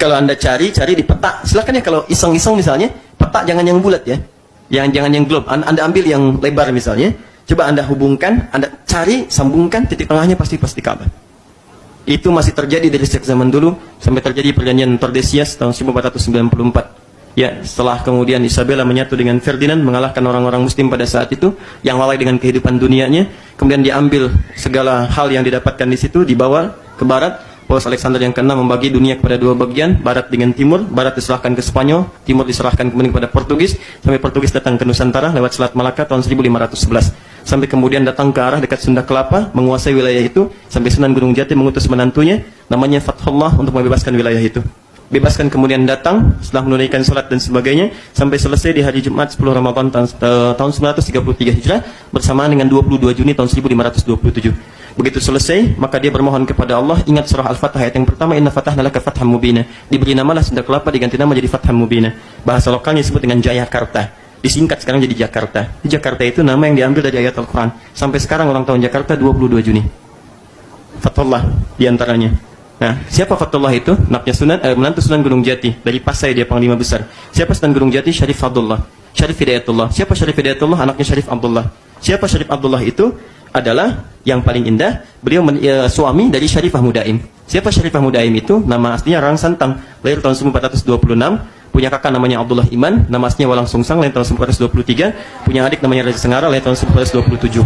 kalau Anda cari di peta, silakan ya kalau iseng-iseng misalnya, peta jangan yang bulat ya. Jangan yang globe. Anda ambil yang lebar misalnya, coba Anda hubungkan, Anda cari, sambungkan, titik tengahnya pasti Ka'bah. Itu masih terjadi dari sejak zaman dulu sampai terjadi perjanjian Tordesillas tahun 1494. Ya, setelah kemudian Isabella menyatu dengan Ferdinand, mengalahkan orang-orang muslim pada saat itu yang lalai dengan kehidupan dunianya, kemudian diambil segala hal yang didapatkan di situ, dibawa ke barat. Paus Alexander yang ke-6 membagi dunia kepada dua bagian, barat dengan timur. Barat diserahkan ke Spanyol, timur diserahkan kemudian kepada Portugis, sampai Portugis datang ke Nusantara lewat Selat Malaka tahun 1511. Sampai kemudian datang ke arah dekat Sunda Kelapa, menguasai wilayah itu, sampai Sunan Gunung Jati mengutus menantunya, namanya Fathullah, untuk membebaskan wilayah itu. Bebaskan kemudian datang, setelah menunaikan salat dan sebagainya, sampai selesai di hari Jumat 10 Ramadan tahun 933 Hijrah, bersamaan dengan 22 Juni tahun 1527. Begitu selesai, maka dia bermohon kepada Allah, ingat surah Al-Fatah ayat yang pertama, inna fatahna laka fatham mubina. Diberi namalah Sunda Kelapa, diganti nama jadi Fatham Mubina. Bahasa lokalnya disebut dengan Jayakarta. Disingkat sekarang jadi Jakarta. Jakarta itu nama yang diambil dari ayat Al-Quran. Sampai sekarang ulang tahun Jakarta 22 Juni. Fathullah diantaranya. Nah, siapa Fathullah itu? Anaknya menantu Sunan Gunung Jati. Dari Pasai dia panglima besar. Siapa Sunan Gunung Jati? Syarif Abdullah. Syarif Hidayatullah. Siapa Syarif Hidayatullah? Anaknya Syarif Abdullah. Siapa Syarif Abdullah itu? Adalah yang paling indah, beliau suami dari Syarifah Mudaim. Siapa Syarifah Mudaim itu? Nama aslinya Rang Santang, lahir tahun 1426, punya kakak namanya Abdullah Iman, nama aslinya Walang Sungsang, lahir tahun 1423, punya adik namanya Raja Sengara, lahir tahun 1427.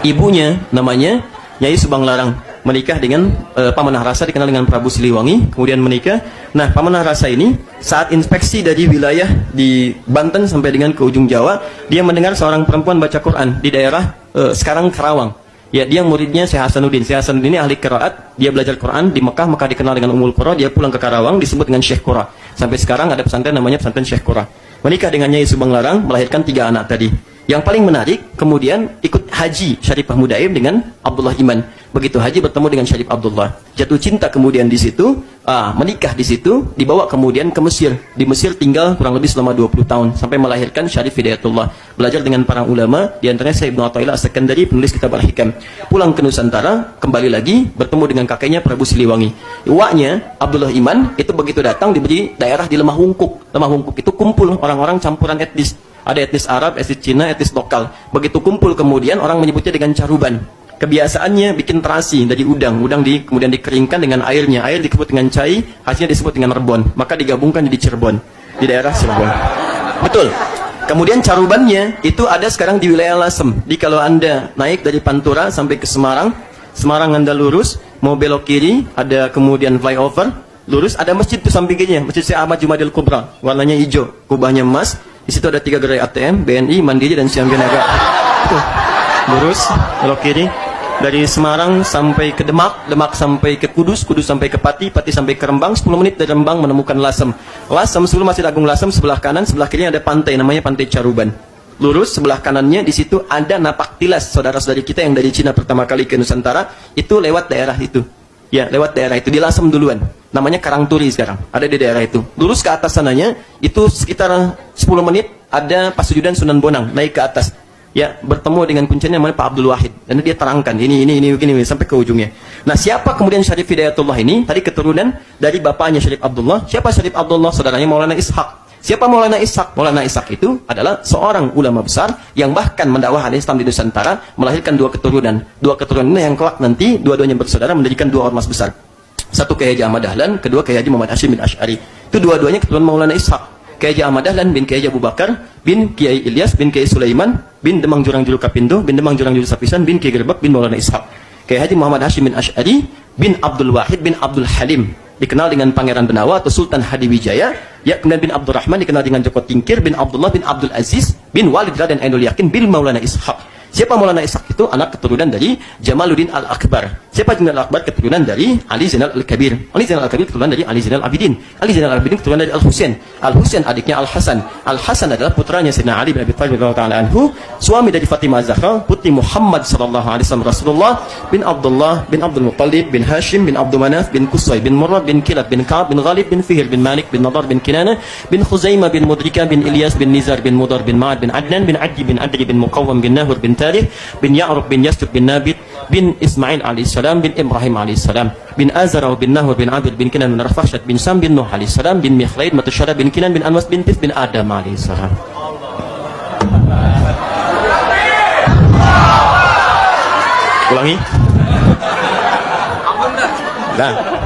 Ibunya namanya Nyai Subang Larang, menikah dengan Pamanah Rasa, dikenal dengan Prabu Siliwangi, kemudian menikah. Nah, Pamanah Rasa ini saat inspeksi dari wilayah di Banten sampai dengan ke ujung Jawa, dia mendengar seorang perempuan baca Quran di daerah sekarang Karawang. Ya, dia muridnya Syekh Hasanuddin. Syekh Hasanuddin ini ahli qiraat, dia belajar Quran di Mekah, maka dikenal dengan Ummul Qura. Dia pulang ke Karawang, disebut dengan Syekh Qura. Sampai sekarang ada pesantren namanya pesantren Syekh Qura. Menikah dengan Nyai Subang Larang, melahirkan 3 anak tadi. Yang paling menarik, kemudian ikut haji Syarifah Mudaim dengan Abdullah Iman. Begitu haji bertemu dengan Syarif Abdullah, jatuh cinta kemudian di situ, menikah di situ, dibawa kemudian ke Mesir. Di Mesir tinggal kurang lebih selama 20 tahun sampai melahirkan Syarif Hidayatullah. Belajar dengan para ulama, di antaranya Syekh Ibnu Athaillah As-Sakandari, penulis kitab Al-Hikam. Pulang ke Nusantara, kembali lagi bertemu dengan kakeknya Prabu Siliwangi. Iwaknya Abdullah Iman itu begitu datang diberi daerah di Lemah Wungkuk. Lemah Wungkuk itu kumpul orang-orang campuran etnis. Ada etnis Arab, etnis Cina, etnis lokal. Begitu kumpul kemudian orang menyebutnya dengan caruban. Kebiasaannya bikin terasi dari udang. Kemudian dikeringkan dengan airnya. Air disebut dengan cai, hasilnya disebut dengan rebon. Maka digabungkan jadi Cirebon. Di daerah Cirebon. Betul. Kemudian carubannya itu ada sekarang di wilayah Lasem. Jadi kalau Anda naik dari Pantura sampai ke Semarang, Semarang Anda lurus, mau belok kiri, ada kemudian flyover, lurus, ada masjid itu samping kirinya. Masjid Syekh Ahmad Jumadil Kubra. Warnanya hijau, kubahnya emas. Di situ ada 3 gerai ATM, BNI, Mandiri, dan Siam Binaga. Lurus, belok kiri. Dari Semarang sampai ke Demak, Demak sampai ke Kudus, Kudus sampai ke Pati, Pati sampai ke Rembang. 10 menit dari Rembang menemukan Lasem. Lasem, sebelum Masjid Agung Lasem, sebelah kanan, sebelah kirinya ada pantai, namanya Pantai Caruban. Lurus, sebelah kanannya, di situ ada Napak Tilas, saudara-saudari kita yang dari Cina pertama kali ke Nusantara, itu lewat daerah itu. Ya, lewat daerah itu, di Lasem duluan. Namanya Karangturi sekarang, ada di daerah itu. Lurus ke atas sananya, itu sekitar 10 menit, ada Pasujudan Sunan Bonang, naik ke atas. Ya, bertemu dengan kuncinya namanya Pak Abdul Wahid. Dan dia terangkan, ini, begini, sampai ke ujungnya. Nah, siapa kemudian Syarif Hidayatullah ini? Tadi keturunan dari bapaknya Syarif Abdullah. Siapa Syarif Abdullah? Saudaranya Maulana Ishaq. Siapa Maulana Ishaq? Maulana Ishaq itu adalah seorang ulama besar yang bahkan mendakwahkan Islam di Nusantara, melahirkan 2 keturunan. 2 keturunan ini yang kelak nanti dua-duanya bersaudara mendirikan 2 ormas besar. Satu Kiai Haji Ahmad Dahlan, kedua Kiai Haji Muhammad Hashim bin Asy'ari. Itu dua-duanya keturunan Maulana Ishaq. Kiai Haji Ahmad Dahlan bin Kiai Haji Abu Bakar bin Kiai Ilyas bin Kiai Sulaiman bin Demang Jurang Juru Kapindo bin Demang Jurang Juru Sapisan bin Kiai Gerbak bin Maulana Ishaq. Kiai Haji Muhammad Hashim bin Asy'ari bin Abdul Wahid bin Abdul Halim, dikenal dengan Pangeran Benawa atau Sultan Hadiwijaya. Ya, kemudian bin Abdurrahman dikenal dengan Joko Tingkir bin Abdullah bin Abdul Aziz bin Walid Raden Ainul Yakin bin Maulana Ishaq. Siapa Maulana Ishaq itu? Anak keturunan dari Jamaluddin Al-Akbar. Siapa Jamaluddin Al-Akbar? Keturunan dari Ali Zainal Al-Kabir. Ali Zainal Al-Kabir keturunan dari Ali Zainal Abidin. Ali Zainal Abidin keturunan dari Al-Husain. Al-Husain adiknya Al-Hasan. Al-Hasan adalah putranya Sayyidina Ali bin Abi Thalib radhiyallahu ta'ala anhu, suami dari Fatimah Zahra, putri Muhammad sallallahu alaihi wasallam Rasulullah bin Abdullah bin Abdul Muttalib bin Hashim bin Abdul Manaf bin Qusay bin Murrah bin Kilab bin Ka'ab bin Ghalib bin Fihr bin Malik bin Nadar bin Kinana bin Khuzaimah bin Mudrika bin Ilyas bin Nizar bin Mudar bin Ma'ad bin Adnan bin Adji bin Adri bin Muqawwam bin Nahur bin Thalith, bin Ya'rub bin Yasjub bin Nabit, bin Ismail alaihissalam, bin Ibrahim alaihissalam, bin Azara bin Nahur bin Abid bin Kinan bin Rafashad bin Sam bin Nuh alaihissalam, bin Mikhlaid Matusyara bin Kinan bin Anwas bin Tif bin Adam alaihissalam. Ulangi. Nah.